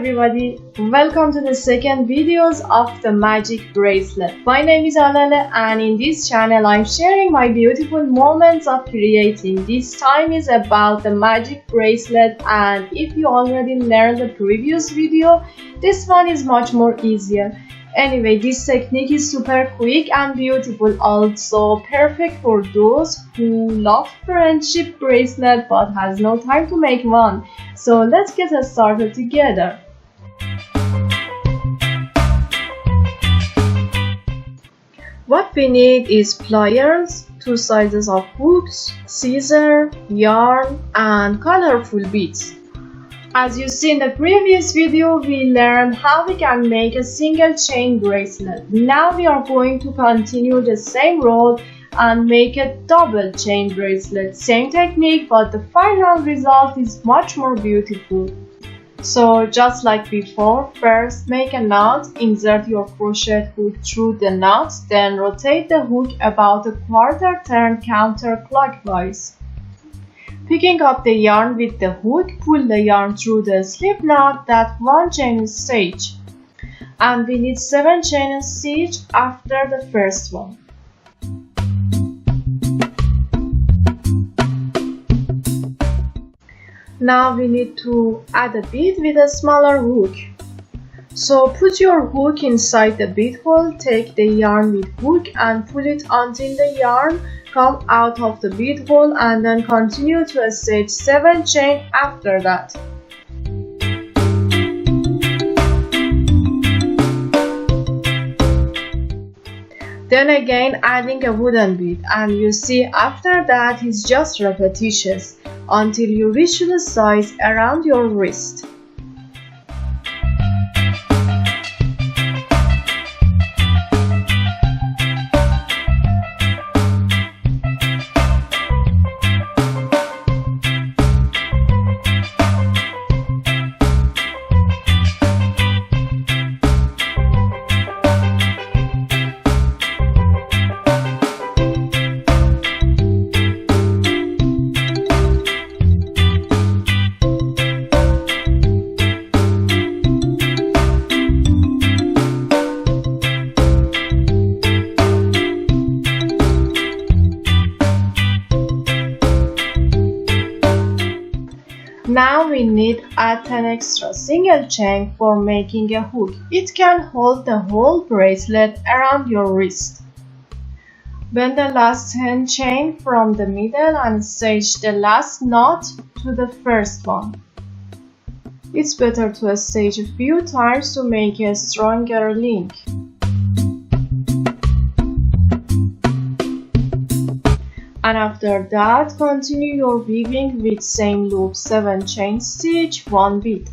everybody, welcome to the second videos of the magic bracelet. My name is Alale and in this channel I'm sharing my beautiful moments of creating. This time is about the magic bracelet, and if you already learned the previous video, this one is much more easier. Anyway, this technique is super quick and beautiful, also perfect for those who love friendship bracelet but has no time to make one. So let's get started together. What we need is pliers, 2 sizes of hooks, scissors, yarn, and colorful beads. As you see in the previous video, we learned how we can make a single chain bracelet. Now we are going to continue the same road and make a double chain bracelet. Same technique, but the final result is much more beautiful. So just like before, first make a knot, insert your crochet hook through the knot, then rotate the hook about a quarter turn counterclockwise. Picking up the yarn with the hook, pull the yarn through the slip knot, that 1 chain stitch, and we need 7 chain stitch after the first one. Now we need to add a bead with a smaller hook. So put your hook inside the bead hole, take the yarn with hook and pull it until the yarn come out of the bead hole, and then continue to stitch 7 chain after that. Then again adding a wooden bead, and you see after that is just repetitious until you reach the size around your wrist. Now we need add an extra single chain for making a hook. It can hold the whole bracelet around your wrist. Bend the last 10 chain from the middle and stitch the last knot to the first one. It's better to stitch a few times to make a stronger link. And after that, continue your weaving with same loop, 7 chain stitch, 1 bead.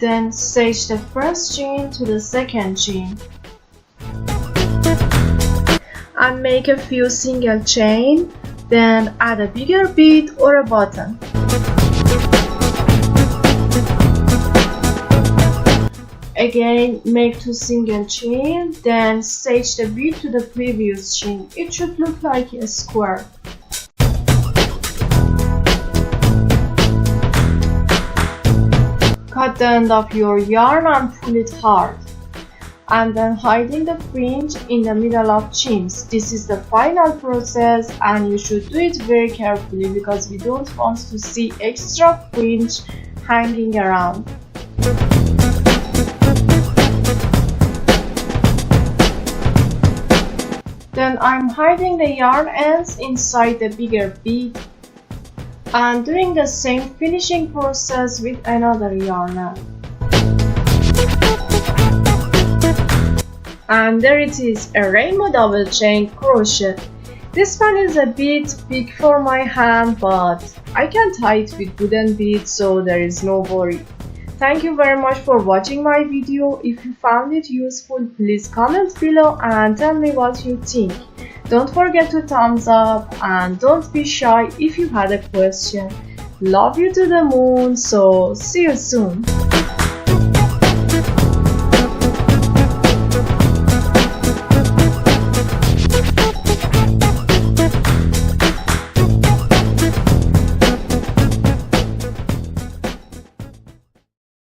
Then stitch the first chain to the second chain. And make a few single chain, then add a bigger bead or a button. Again make 2 single chain, then stitch the bead to the previous chain. It should look like a square. Cut the end of your yarn and pull it hard, and then hiding the fringe in the middle of chins. This is the final process and you should do it very carefully because we don't want to see extra fringe hanging around. Then I'm hiding the yarn ends inside the bigger bead and doing the same finishing process with another yarn end. And there it is, a rainbow double chain crochet. This one is a bit big for my hand, but I can tie it with wooden beads, so there is no worry. Thank you very much for watching my video. If you found it useful, please comment below and tell me what you think. Don't forget to thumbs up and don't be shy if you had a question. Love you to the moon, so see you soon.